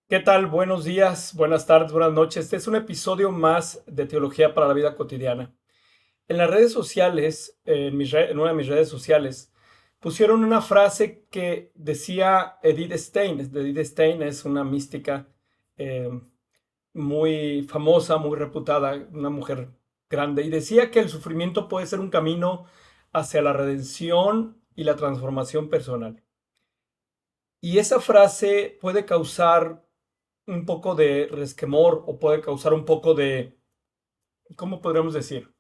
¿Qué tal? Buenos días, buenas tardes, buenas noches. Este es un episodio más de Teología para la Vida Cotidiana. En las redes sociales, en una de mis redes sociales, pusieron una frase que decía Edith Stein. Edith Stein es una mística eh, muy famosa, muy reputada, una mujer grande, y decía que el sufrimiento puede ser un camino hacia la redención y la transformación personal. Y esa frase puede causar un poco de resquemor o puede causar un poco de, ¿cómo podríamos decir?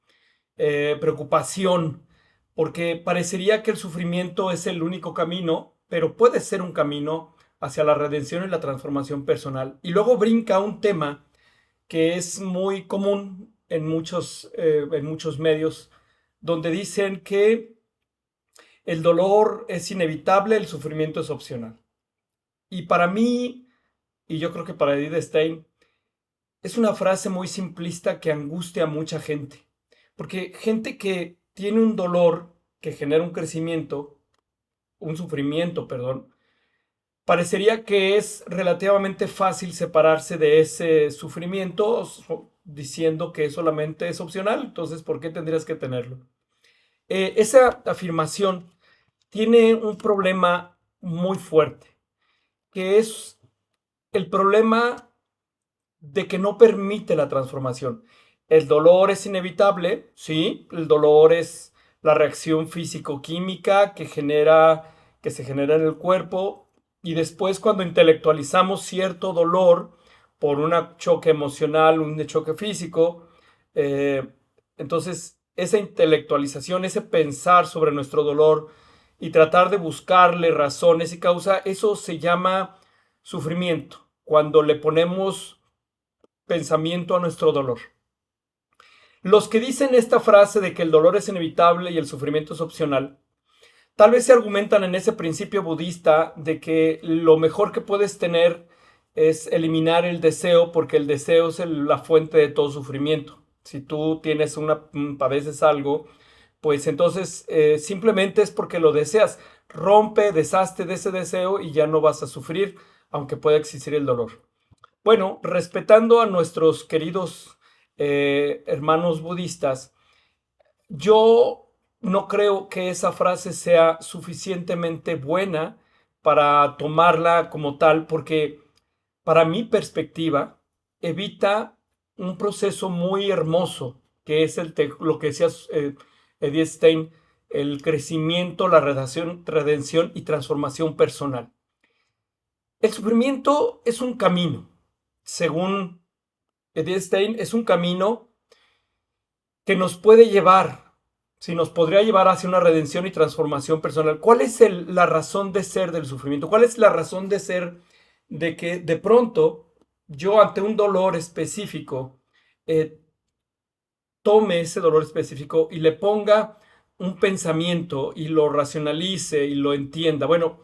Preocupación, porque parecería que el sufrimiento es el único camino, pero puede ser un camino hacia la redención y la transformación personal. Y luego brinca un tema que es muy común en muchos medios, donde dicen que el dolor es inevitable, el sufrimiento es opcional. Y para mí, y yo creo que para Edith Stein, es una frase muy simplista que angustia a mucha gente, porque gente que tiene un dolor que genera un crecimiento, un sufrimiento, perdón, parecería que es relativamente fácil separarse de ese sufrimiento diciendo que solamente es opcional, entonces ¿por qué tendrías que tenerlo? Esa afirmación tiene un problema muy fuerte, que es el problema de que no permite la transformación. El dolor es inevitable, sí, el dolor es la reacción físico-química que se genera en el cuerpo, y después cuando intelectualizamos cierto dolor por un choque emocional, un choque físico, eh, entonces esa intelectualización, ese pensar sobre nuestro dolor y tratar de buscarle razones y causa, eso se llama sufrimiento. Cuando le ponemos pensamiento a nuestro dolor. Los que dicen esta frase de que el dolor es inevitable y el sufrimiento es opcional, tal vez se argumentan en ese principio budista de que lo mejor que puedes tener es eliminar el deseo, porque el deseo es la fuente de todo sufrimiento. Si tú padeces algo, pues entonces simplemente es porque lo deseas. Rompe, deshazte de ese deseo y ya no vas a sufrir, aunque pueda existir el dolor. Bueno, respetando a nuestros queridos hermanos budistas, yo no creo que esa frase sea suficientemente buena para tomarla como tal, porque para mi perspectiva evita un proceso muy hermoso, que es lo que decía Edith Stein, el crecimiento, la redención y transformación personal. El sufrimiento es un camino, según Edith Stein, es un camino que nos puede llevar, si nos podría llevar hacia una redención y transformación personal. ¿Cuál es la razón de ser del sufrimiento? ¿Cuál es la razón de ser de que de pronto yo ante un dolor específico eh, tome ese dolor específico y le ponga un pensamiento y lo racionalice y lo entienda? Bueno,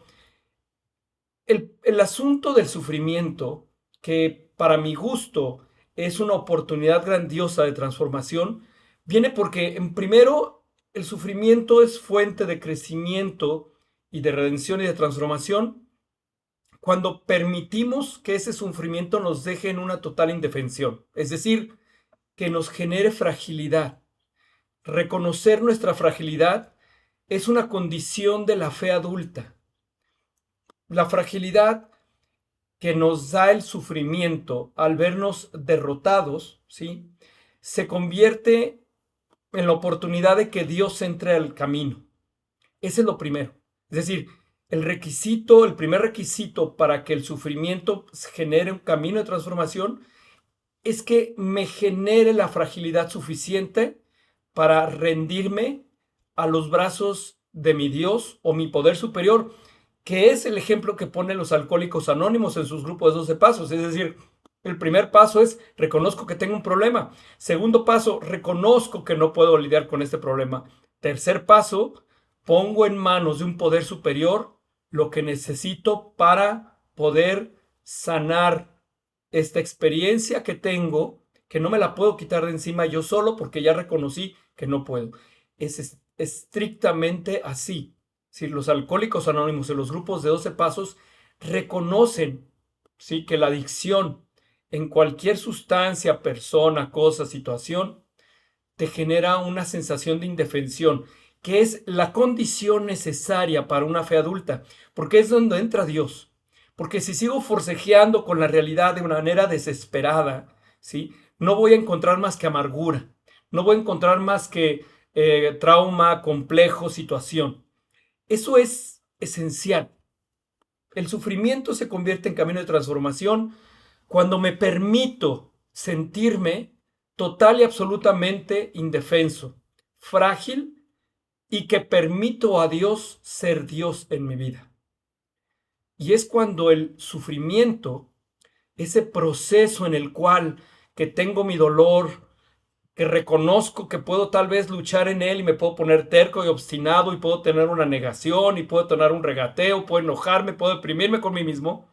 el asunto del sufrimiento, que para mi gusto es una oportunidad grandiosa de transformación, viene porque, en primero, el sufrimiento es fuente de crecimiento y de redención y de transformación cuando permitimos que ese sufrimiento nos deje en una total indefensión, es decir, que nos genere fragilidad. Reconocer nuestra fragilidad es una condición de la fe adulta. La fragilidad que nos da el sufrimiento al vernos derrotados, ¿sí? Se convierte en la oportunidad de que Dios entre al camino. Ese es lo primero. Es decir, el primer requisito para que el sufrimiento genere un camino de transformación es que me genere la fragilidad suficiente para rendirme a los brazos de mi Dios o mi poder superior, que es el ejemplo que ponen los alcohólicos anónimos en sus grupos de 12 pasos. Es decir, el primer paso es reconozco que tengo un problema. Segundo paso, reconozco que no puedo lidiar con este problema. Tercer paso, pongo en manos de un poder superior lo que necesito para poder sanar esta experiencia que tengo, que no me la puedo quitar de encima yo solo porque ya reconocí que no puedo. Es estrictamente así. Si los alcohólicos anónimos en los grupos de 12 pasos reconocen ¿sí? Que la adicción en cualquier sustancia, persona, cosa, situación, te genera una sensación de indefensión, que es la condición necesaria para una fe adulta, porque es donde entra Dios. Porque si sigo forcejeando con la realidad de una manera desesperada, ¿sí? No voy a encontrar más que amargura, no voy a encontrar más que trauma, complejo, situación. Eso es esencial. El sufrimiento se convierte en camino de transformación cuando me permito sentirme total y absolutamente indefenso, frágil y que permito a Dios ser Dios en mi vida. Y es cuando el sufrimiento, ese proceso en el cual que tengo mi dolor, que reconozco que puedo tal vez luchar en él y me puedo poner terco y obstinado y puedo tener una negación y puedo tener un regateo, puedo enojarme, puedo deprimirme con mí mismo.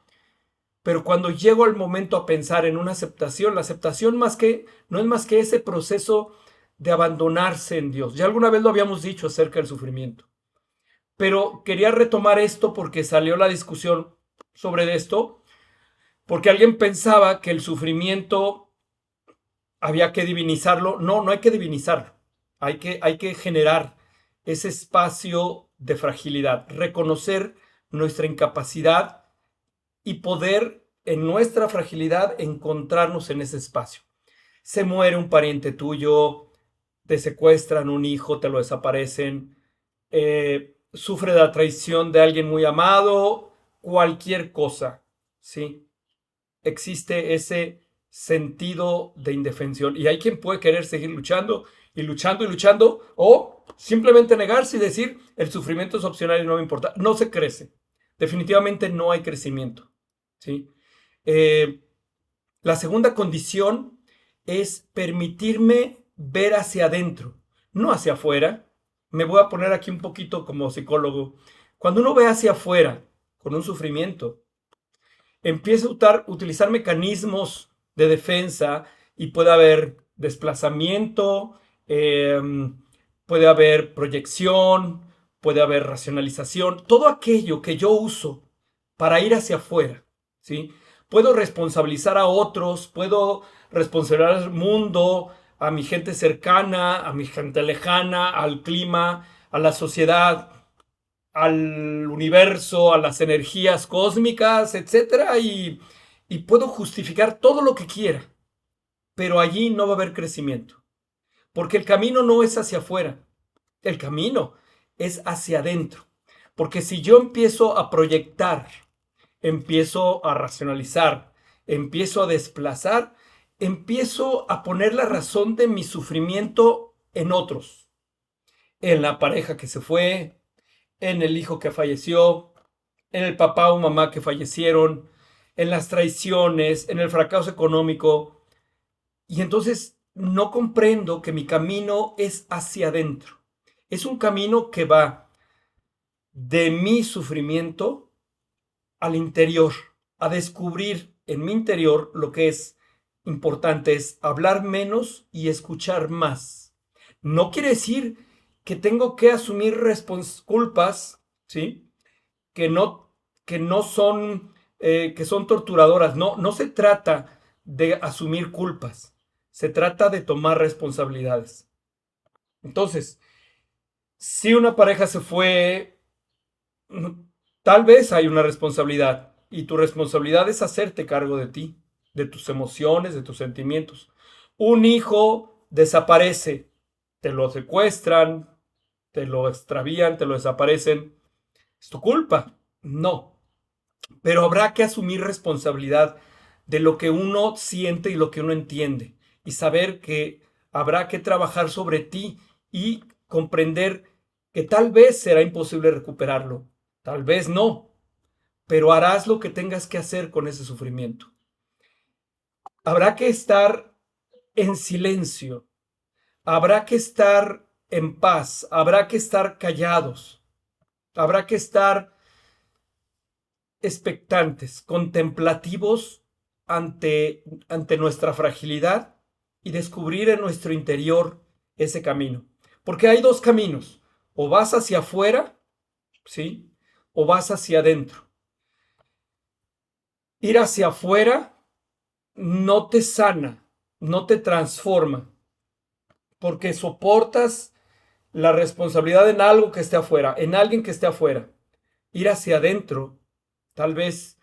Pero cuando llego al momento a pensar en una aceptación, la aceptación no es más que ese proceso de abandonarse en Dios. Ya alguna vez lo habíamos dicho acerca del sufrimiento, pero quería retomar esto porque salió la discusión sobre esto, porque alguien pensaba que el sufrimiento había que divinizarlo. No, no hay que divinizarlo. Hay que generar ese espacio de fragilidad, reconocer nuestra incapacidad y poder en nuestra fragilidad encontrarnos en ese espacio. Se muere un pariente tuyo, te secuestran un hijo, te lo desaparecen, sufre la traición de alguien muy amado, cualquier cosa, ¿sí? Existe ese sentido de indefensión y hay quien puede querer seguir luchando y luchando y luchando o simplemente negarse y decir el sufrimiento es opcional y no me importa. No se crece. Definitivamente no hay crecimiento, ¿sí? Eh, la segunda condición es permitirme ver hacia adentro, no hacia afuera. Me voy a poner aquí un poquito como psicólogo. Cuando uno ve hacia afuera con un sufrimiento, empieza a utilizar mecanismos de defensa y puede haber desplazamiento, eh, puede haber proyección, puede haber racionalización, todo aquello que yo uso para ir hacia afuera, ¿sí? Puedo responsabilizar a otros, puedo responsabilizar al mundo, a mi gente cercana, a mi gente lejana, al clima, a la sociedad, al universo, a las energías cósmicas, etcétera, y puedo justificar todo lo que quiera, pero allí no va a haber crecimiento, porque el camino no es hacia afuera, el camino es hacia adentro, porque si yo empiezo a proyectar, empiezo a racionalizar, empiezo a desplazar, empiezo a poner la razón de mi sufrimiento en otros, en la pareja que se fue, en el hijo que falleció, en el papá o mamá que fallecieron, en las traiciones, en el fracaso económico. Y entonces no comprendo que mi camino es hacia adentro. Es un camino que va de mi sufrimiento al interior, a descubrir en mi interior lo que es importante, es hablar menos y escuchar más. No quiere decir que tengo que asumir culpas, ¿sí? que no, que no son, que son torturadoras. No, no se trata de asumir culpas, se trata de tomar responsabilidades. Entonces, si una pareja se fue, tal vez hay una responsabilidad y tu responsabilidad es hacerte cargo de ti, de tus emociones, de tus sentimientos. Un hijo desaparece, te lo secuestran, te lo extravían, te lo desaparecen. ¿Es tu culpa? No, pero habrá que asumir responsabilidad de lo que uno siente y lo que uno entiende y saber que habrá que trabajar sobre ti y comprender que tal vez será imposible recuperarlo, tal vez no, pero harás lo que tengas que hacer con ese sufrimiento. Habrá que estar en silencio, habrá que estar en paz, habrá que estar callados, habrá que estar expectantes, contemplativos ante nuestra fragilidad y descubrir en nuestro interior ese camino. Porque hay dos caminos, o vas hacia afuera, ¿sí? O vas hacia adentro. Ir hacia afuera no te sana, no te transforma, porque soportas la responsabilidad en algo que esté afuera, en alguien que esté afuera. Ir hacia adentro tal vez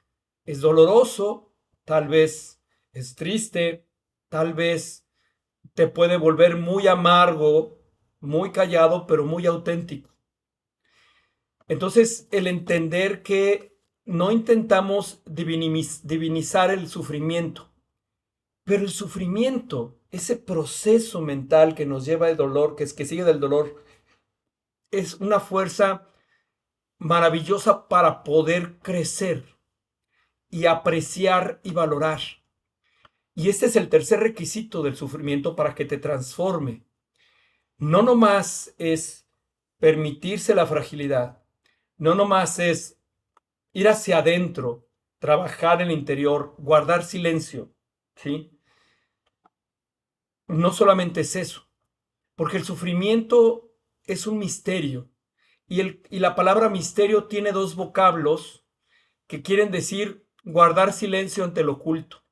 es doloroso, tal vez es triste, tal vez te puede volver muy amargo, muy callado, pero muy auténtico. Entonces, el entender que no intentamos divinizar el sufrimiento, pero el sufrimiento, ese proceso mental que nos lleva al dolor, que sigue del dolor, es una fuerza maravillosa para poder crecer y apreciar y valorar. Y este es el tercer requisito del sufrimiento para que te transforme. No nomás es permitirse la fragilidad, no nomás es ir hacia adentro, trabajar en el interior, guardar silencio, ¿sí? No solamente es eso, porque el sufrimiento es un misterio y la palabra misterio tiene dos vocablos que quieren decir guardar silencio ante lo oculto.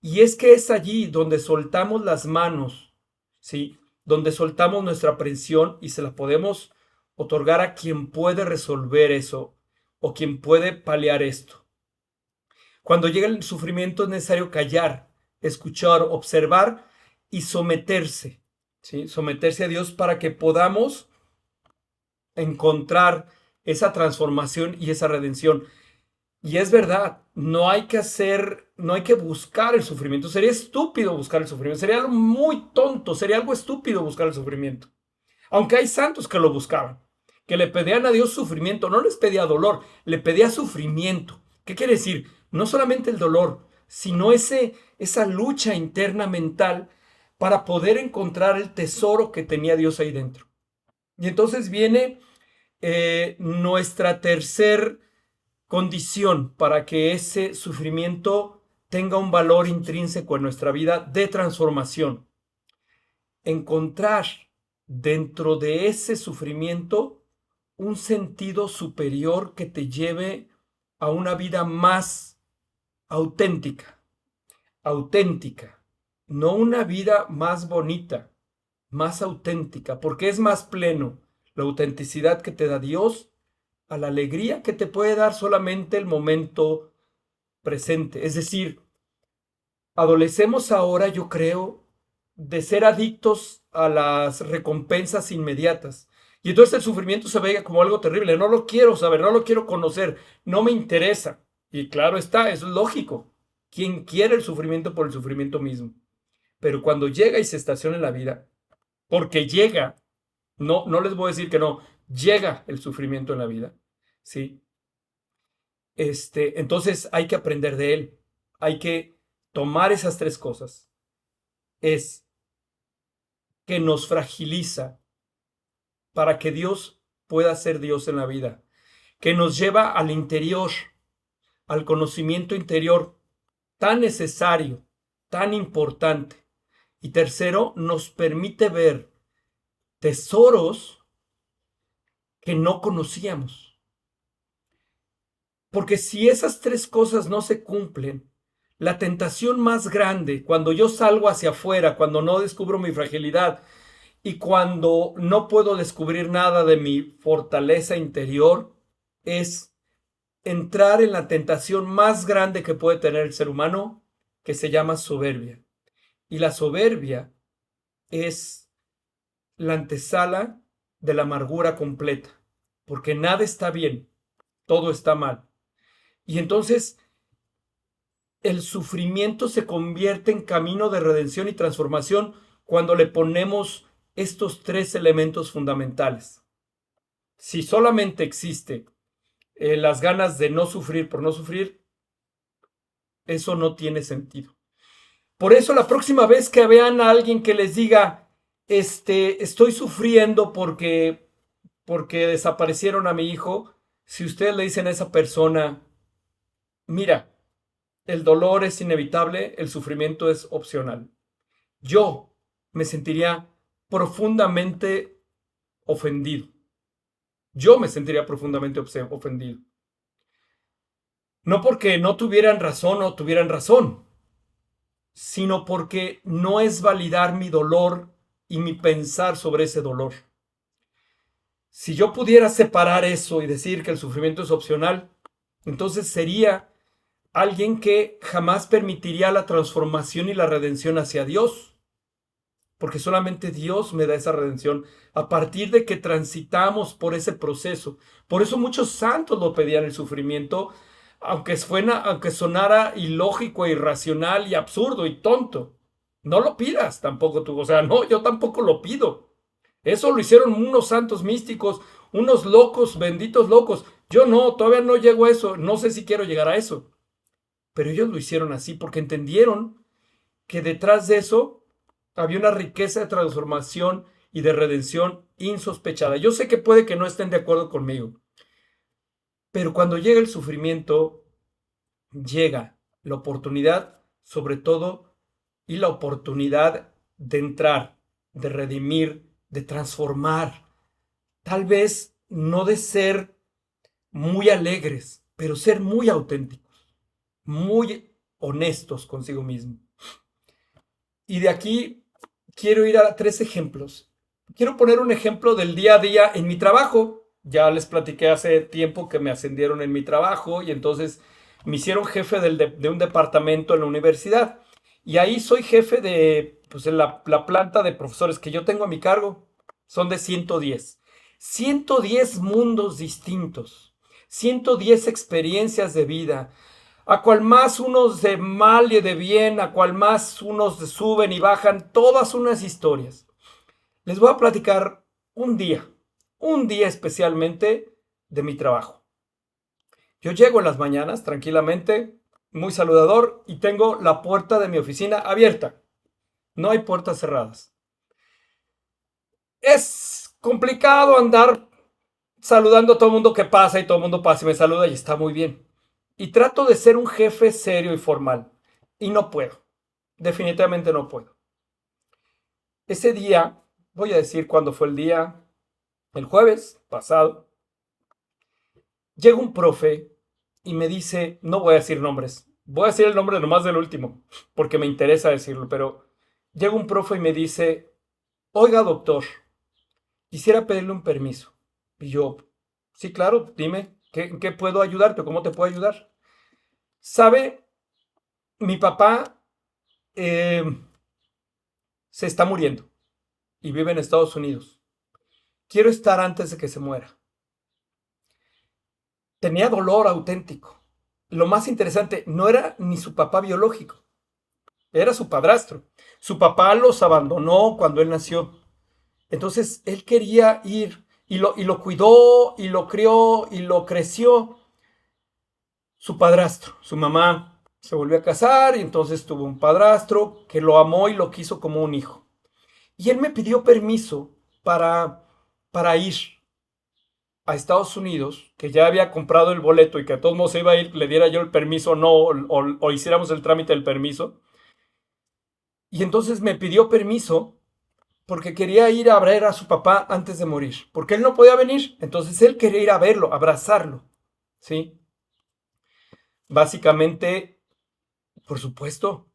Y es que es allí donde soltamos las manos, ¿sí? Donde soltamos nuestra aprensión y se la podemos otorgar a quien puede resolver eso o quien puede paliar esto. Cuando llega el sufrimiento es necesario callar, escuchar, observar y someterse, ¿sí? Someterse a Dios para que podamos encontrar esa transformación y esa redención. Y es verdad, no hay que buscar el sufrimiento. Sería estúpido buscar el sufrimiento. Sería algo muy tonto, sería algo estúpido buscar el sufrimiento. Aunque hay santos que lo buscaban, que le pedían a Dios sufrimiento, no les pedía dolor, le pedía sufrimiento. ¿Qué quiere decir? No solamente el dolor, sino esa lucha interna mental para poder encontrar el tesoro que tenía Dios ahí dentro. Y entonces viene nuestra tercer condición para que ese sufrimiento tenga un valor intrínseco en nuestra vida de transformación. Encontrar dentro de ese sufrimiento un sentido superior que te lleve a una vida más auténtica, auténtica, no una vida más bonita, más auténtica, porque es más pleno la autenticidad que te da Dios a la alegría que te puede dar solamente el momento presente. Es decir, adolecemos ahora, yo creo, de ser adictos a las recompensas inmediatas. Y entonces el sufrimiento se ve como algo terrible. No lo quiero saber, no lo quiero conocer, no me interesa. Y claro está, eso es lógico. ¿Quién quiere el sufrimiento por el sufrimiento mismo? Pero cuando llega y se estaciona en la vida, porque llega, no les voy a decir que no, llega el sufrimiento en la vida, ¿sí? Entonces hay que aprender de él. Hay que tomar esas tres cosas. Es que nos fragiliza para que Dios pueda ser Dios en la vida, que nos lleva al interior, al conocimiento interior tan necesario, tan importante. Y tercero, nos permite ver tesoros que no conocíamos. Porque si esas tres cosas no se cumplen, la tentación más grande, cuando yo salgo hacia afuera, cuando no descubro mi fragilidad y cuando no puedo descubrir nada de mi fortaleza interior, es entrar en la tentación más grande que puede tener el ser humano, que se llama soberbia. Y la soberbia es la antesala de la amargura completa, porque nada está bien, todo está mal. Y entonces el sufrimiento se convierte en camino de redención y transformación cuando le ponemos estos tres elementos fundamentales. Si solamente existe las ganas de no sufrir por no sufrir, eso no tiene sentido. Por eso la próxima vez que vean a alguien que les diga, estoy sufriendo porque desaparecieron a mi hijo, si ustedes le dicen a esa persona, mira, el dolor es inevitable, el sufrimiento es opcional. Yo me sentiría profundamente ofendido. Yo me sentiría profundamente ofendido. No porque no tuvieran razón o tuvieran razón, sino porque no es validar mi dolor y mi pensar sobre ese dolor. Si yo pudiera separar eso y decir que el sufrimiento es opcional, entonces sería alguien que jamás permitiría la transformación y la redención hacia Dios, porque solamente Dios me da esa redención a partir de que transitamos por ese proceso. Por eso muchos santos lo pedían el sufrimiento, aunque sonara ilógico, irracional y absurdo y tonto. No lo pidas tampoco tú, o sea, no, yo tampoco lo pido. Eso lo hicieron unos santos místicos, unos locos, benditos locos. Yo no, todavía no llego a eso, no sé si quiero llegar a eso. Pero ellos lo hicieron así porque entendieron que detrás de eso había una riqueza de transformación y de redención insospechada. Yo sé que puede que no estén de acuerdo conmigo, pero cuando llega el sufrimiento, llega la oportunidad, sobre todo, y la oportunidad de entrar, de redimir, de transformar. Tal vez no de ser muy alegres, pero ser muy auténticos, muy honestos consigo mismo. Y de aquí quiero ir a 3 ejemplos. Quiero poner un ejemplo del día a día en mi trabajo. Ya les platiqué hace tiempo que me ascendieron en mi trabajo y entonces me hicieron jefe de un departamento en la universidad. Y ahí soy jefe de pues, la planta de profesores que yo tengo a mi cargo. Son de 110. 110 mundos distintos. 110 experiencias de vida, a cual más unos de mal y de bien, a cual más unos de suben y bajan, todas unas historias. Les voy a platicar un día especialmente de mi trabajo. Yo llego en las mañanas tranquilamente, muy saludador, y tengo la puerta de mi oficina abierta. No hay puertas cerradas. Es complicado andar saludando a todo el mundo que pasa y todo el mundo pasa y me saluda y está muy bien. Y trato de ser un jefe serio y formal. Y no puedo. Definitivamente no puedo. Ese día, voy a decir cuándo fue el día, el jueves pasado, llega un profe y me dice, no voy a decir nombres, voy a decir el nombre nomás del último, porque me interesa decirlo, pero llega un profe y me dice, oiga doctor, quisiera pedirle un permiso. Y yo, sí, claro, dime, ¿en qué puedo ayudarte? ¿Cómo te puedo ayudar? ¿Sabe? Mi papá eh, se está muriendo y vive en Estados Unidos. Quiero estar antes de que se muera. Tenía dolor auténtico. Lo más interesante, no era ni su papá biológico, era su padrastro. Su papá los abandonó cuando él nació. Entonces él quería ir y lo cuidó y lo crió y lo creció su padrastro. Su mamá se volvió a casar y entonces tuvo un padrastro que lo amó y lo quiso como un hijo. Y él me pidió permiso para ir a Estados Unidos, que ya había comprado el boleto y que a todos modos se iba a ir, le diera yo el permiso no, o hiciéramos el trámite del permiso. Y entonces me pidió permiso porque quería ir a ver a su papá antes de morir, porque él no podía venir, entonces él quería ir a verlo, abrazarlo, ¿sí? Básicamente, por supuesto,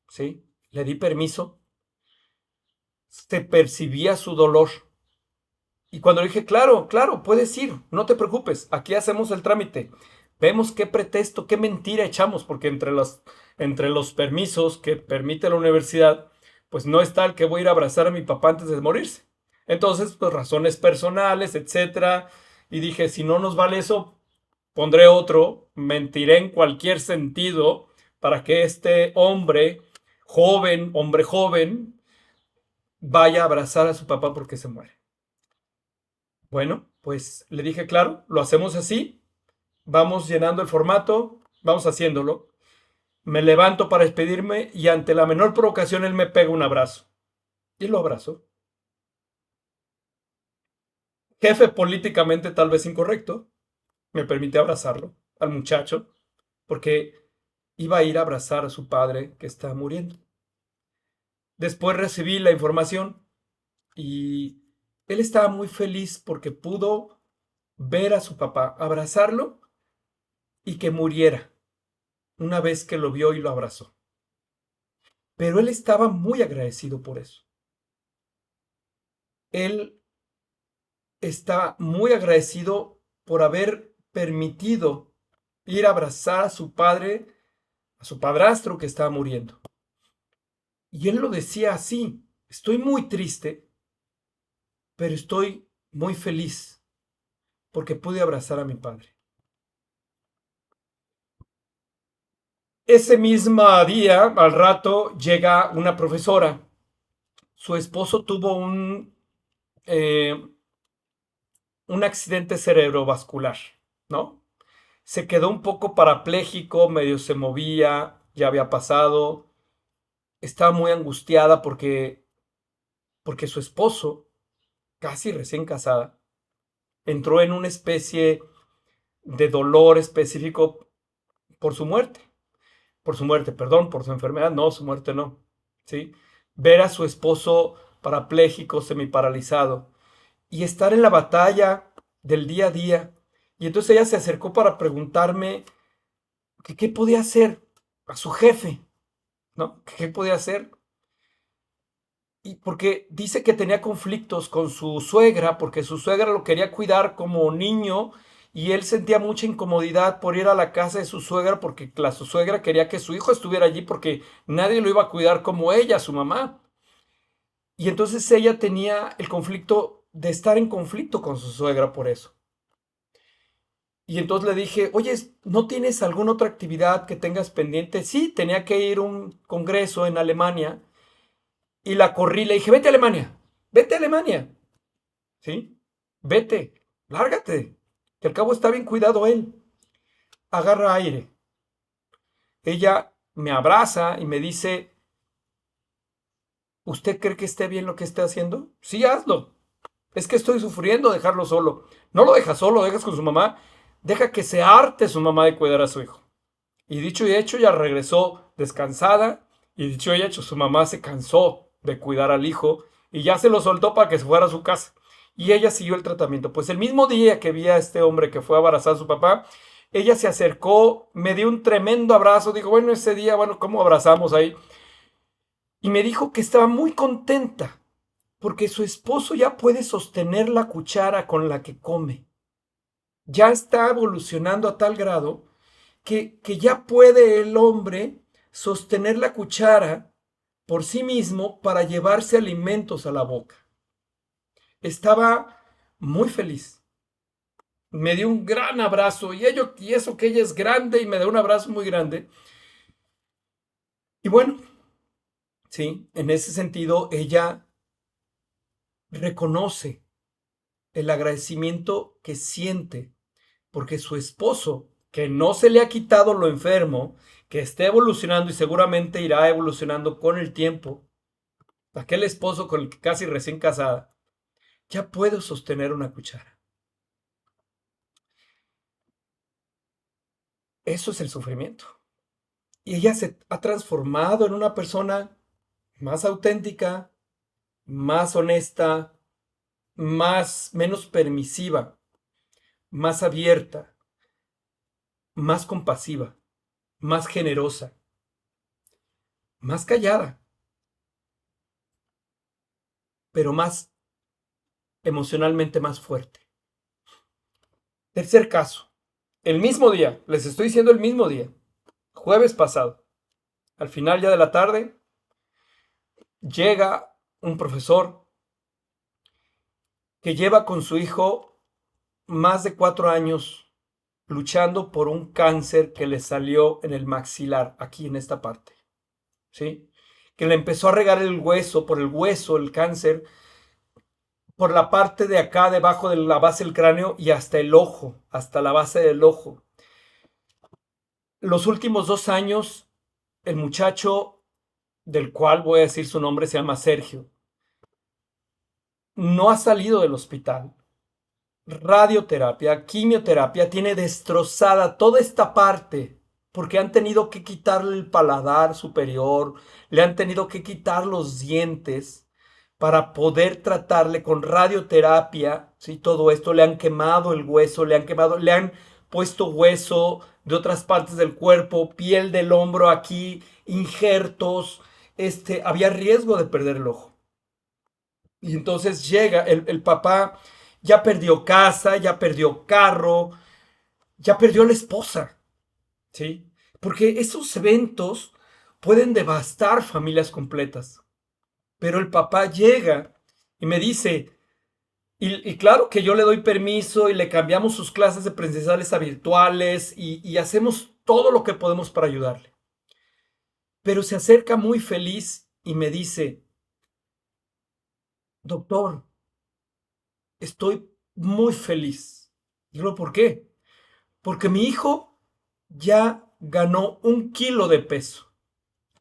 ¿sí? Le di permiso, se percibía su dolor. Y cuando le dije, claro, claro, puedes ir, no te preocupes, aquí hacemos el trámite. Vemos qué pretexto, qué mentira echamos, porque entre los permisos que permite la universidad, pues no está el que voy a ir a abrazar a mi papá antes de morirse. Entonces, pues razones personales, etcétera. Y dije, si no nos vale eso, pondré otro, mentiré en cualquier sentido para que este hombre joven, vaya a abrazar a su papá porque se muere. Bueno, pues le dije, claro, lo hacemos así, vamos llenando el formato, vamos haciéndolo. Me levanto para despedirme y ante la menor provocación él me pega un abrazo. Y lo abrazo. Jefe políticamente tal vez incorrecto, me permite abrazarlo al muchacho porque iba a ir a abrazar a su padre que está muriendo. Después recibí la información y él estaba muy feliz porque pudo ver a su papá, abrazarlo y que muriera una vez que lo vio y lo abrazó. Pero él estaba muy agradecido por eso. Él está muy agradecido por haber permitido ir a abrazar a su padre, a su padrastro que estaba muriendo. Y él lo decía así: estoy muy triste, pero estoy muy feliz porque pude abrazar a mi padre. Ese mismo día, al rato, llega una profesora. Su esposo tuvo eh, un accidente cerebrovascular, ¿no? Se quedó un poco parapléjico, medio se movía, ya había pasado. Estaba muy angustiada porque su esposo, casi recién casada, entró en una especie de dolor específico por su muerte. Perdón, por su enfermedad, no, su muerte no, ¿sí? Ver a su esposo parapléjico, semiparalizado, y estar en la batalla del día a día. Y entonces ella se acercó para preguntarme que qué podía hacer a su jefe, ¿no? Que qué podía hacer. Y porque dice que tenía conflictos con su suegra, porque su suegra lo quería cuidar como niño y él sentía mucha incomodidad por ir a la casa de su suegra porque su suegra quería que su hijo estuviera allí porque nadie lo iba a cuidar como ella, su mamá. Y entonces ella tenía el conflicto de estar en conflicto con su suegra por eso. Y entonces le dije, oye, ¿no tienes alguna otra actividad que tengas pendiente? Sí, tenía que ir a un congreso en Alemania y la corrí, le dije, vete a Alemania, ¿sí? Vete, lárgate, que al cabo está bien cuidado él. Agarra aire. Ella me abraza y me dice, ¿usted cree que esté bien lo que esté haciendo? Sí, hazlo. Es que estoy sufriendo dejarlo solo. No lo dejas solo, lo dejas con su mamá. Deja que se harte su mamá de cuidar a su hijo. Y dicho y hecho, ya regresó descansada. Y dicho y hecho, su mamá se cansó de cuidar al hijo y ya se lo soltó para que se fuera a su casa. Y ella siguió el tratamiento. Pues el mismo día que vi a este hombre que fue a abrazar a su papá, ella se acercó, me dio un tremendo abrazo. Digo, bueno, ese día, bueno, ¿cómo abrazamos ahí? Y me dijo que estaba muy contenta porque su esposo ya puede sostener la cuchara con la que come. Ya está evolucionando a tal grado que ya puede el hombre sostener la cuchara por sí mismo para llevarse alimentos a la boca. Estaba muy feliz. Me dio un gran abrazo y eso que ella es grande y me da un abrazo muy grande. Y bueno, sí, en ese sentido ella reconoce el agradecimiento que siente porque su esposo, que no se le ha quitado lo enfermo, que está evolucionando y seguramente irá evolucionando con el tiempo, aquel esposo con el que casi recién casada, ya puede sostener una cuchara. Eso es el sufrimiento. Y ella se ha transformado en una persona más auténtica, más honesta, menos permisiva, más abierta, más compasiva, más generosa, más callada, pero más emocionalmente más fuerte. Tercer caso, el mismo día, les estoy diciendo el mismo día, jueves pasado, al final ya de la tarde, llega un profesor que lleva con su hijo más de 4 años luchando por un cáncer que le salió en el maxilar, aquí en esta parte, ¿sí? Que le empezó a regar el hueso, por el hueso, el cáncer, por la parte de acá, debajo de la base del cráneo y hasta el ojo, hasta la base del ojo. Los últimos 2 años, el muchacho, del cual voy a decir su nombre, se llama Sergio, no ha salido del hospital. Radioterapia, quimioterapia, tiene destrozada toda esta parte porque han tenido que quitarle el paladar superior, le han tenido que quitar los dientes para poder tratarle con radioterapia, ¿sí? Todo esto, le han quemado el hueso, le han puesto hueso de otras partes del cuerpo, piel del hombro aquí, injertos, había riesgo de perder el ojo. Y entonces llega, el papá ya perdió casa, ya perdió carro, ya perdió la esposa, ¿sí? Porque esos eventos pueden devastar familias completas. Pero el papá llega y me dice, y claro que yo le doy permiso y le cambiamos sus clases de presenciales a virtuales y hacemos todo lo que podemos para ayudarle. Pero se acerca muy feliz y me dice, doctor, estoy muy feliz. Digo, ¿por qué? Porque mi hijo ya ganó 1 kilo de peso.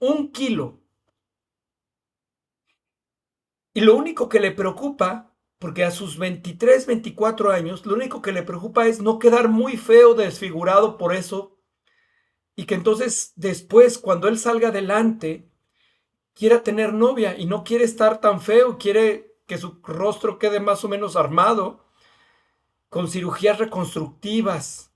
1 kilo. Y lo único que le preocupa, porque a sus 23, 24 años, lo único que le preocupa es no quedar muy feo, desfigurado por eso, y que entonces después, cuando él salga adelante, quiera tener novia y no quiere estar tan feo, quiere que su rostro quede más o menos armado, con cirugías reconstructivas.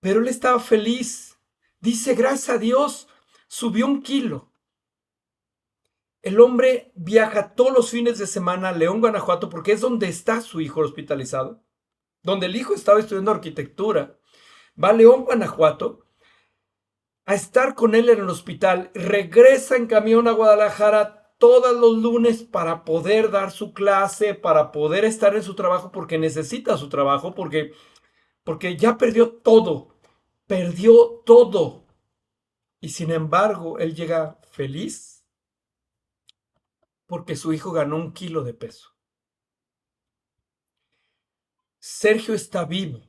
Pero él estaba feliz. Dice, gracias a Dios, subió 1 kilo. El hombre viaja todos los fines de semana a León, Guanajuato, porque es donde está su hijo hospitalizado, donde el hijo estaba estudiando arquitectura. Va a León, Guanajuato, a estar con él en el hospital. Regresa en camión a Guadalajara todos los lunes para poder dar su clase, para poder estar en su trabajo, porque necesita su trabajo, porque ya perdió todo. Y sin embargo, él llega feliz porque su hijo ganó 1 kilo de peso. Sergio está vivo.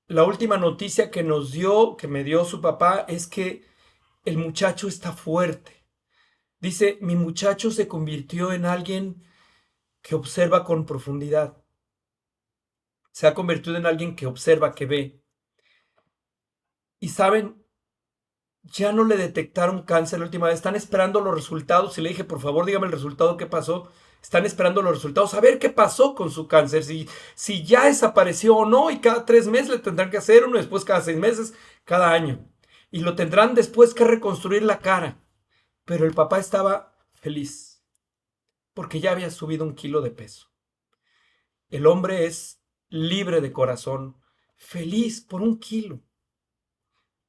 La última noticia que me dio su papá, es que el muchacho está fuerte. Dice, mi muchacho se convirtió en alguien que observa con profundidad. Se ha convertido en alguien que observa, que ve. Y saben, ya no le detectaron cáncer la última vez. Están esperando los resultados. Y le dije, por favor, dígame el resultado, qué pasó. Están esperando los resultados, a ver qué pasó con su cáncer, si ya desapareció o no, y cada 3 meses le tendrán que hacer uno, después cada 6 meses, cada año. Y lo tendrán después que reconstruir la cara. Pero el papá estaba feliz, porque ya había subido 1 kilo de peso. El hombre es libre de corazón, feliz por 1 kilo.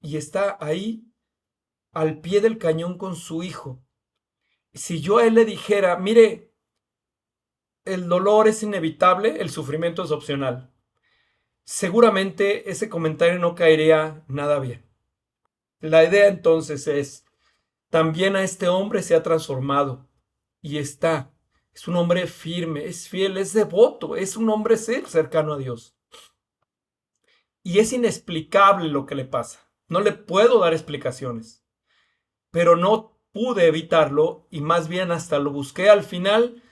Y está ahí al pie del cañón con su hijo. Si yo a él le dijera, mire, el dolor es inevitable, el sufrimiento es opcional, seguramente ese comentario no caería nada bien. La idea entonces es, también a este hombre se ha transformado y es un hombre firme, es fiel, es devoto, es un hombre cercano a Dios. Y es inexplicable lo que le pasa. No le puedo dar explicaciones, pero no pude evitarlo y más bien hasta lo busqué al final,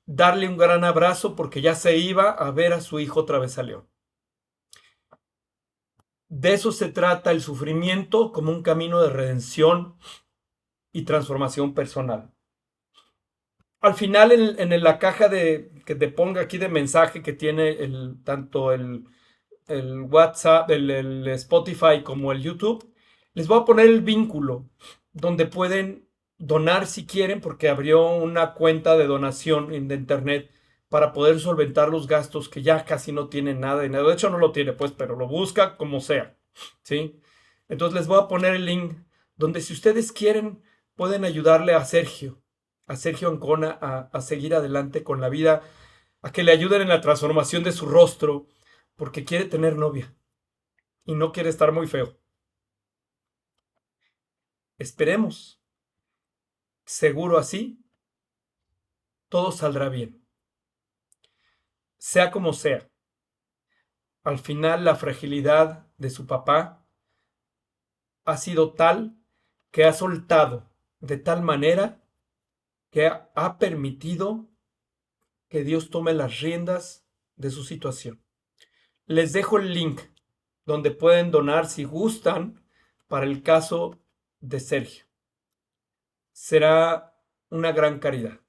darle un gran abrazo porque ya se iba a ver a su hijo otra vez a León. De eso se trata el sufrimiento como un camino de redención y transformación personal. Al final, en la caja que te ponga aquí de mensaje que tiene tanto el WhatsApp, el Spotify como el YouTube, les voy a poner el vínculo donde pueden donar si quieren, porque abrió una cuenta de donación de internet para poder solventar los gastos que ya casi no tienen nada de dinero. De hecho, no lo tiene, pues, pero lo busca como sea, ¿sí? Entonces les voy a poner el link donde si ustedes quieren pueden ayudarle a Sergio Ancona a seguir adelante con la vida, a que le ayuden en la transformación de su rostro, porque quiere tener novia y no quiere estar muy feo. Esperemos, seguro así, todo saldrá bien. Sea como sea, al final la fragilidad de su papá ha sido tal que ha soltado de tal manera que ha permitido que Dios tome las riendas de su situación. Les dejo el link donde pueden donar si gustan para el caso de Sergio. Será una gran caridad.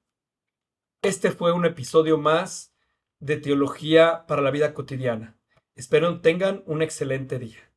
Este fue un episodio más de Teología para la Vida Cotidiana. Espero tengan un excelente día.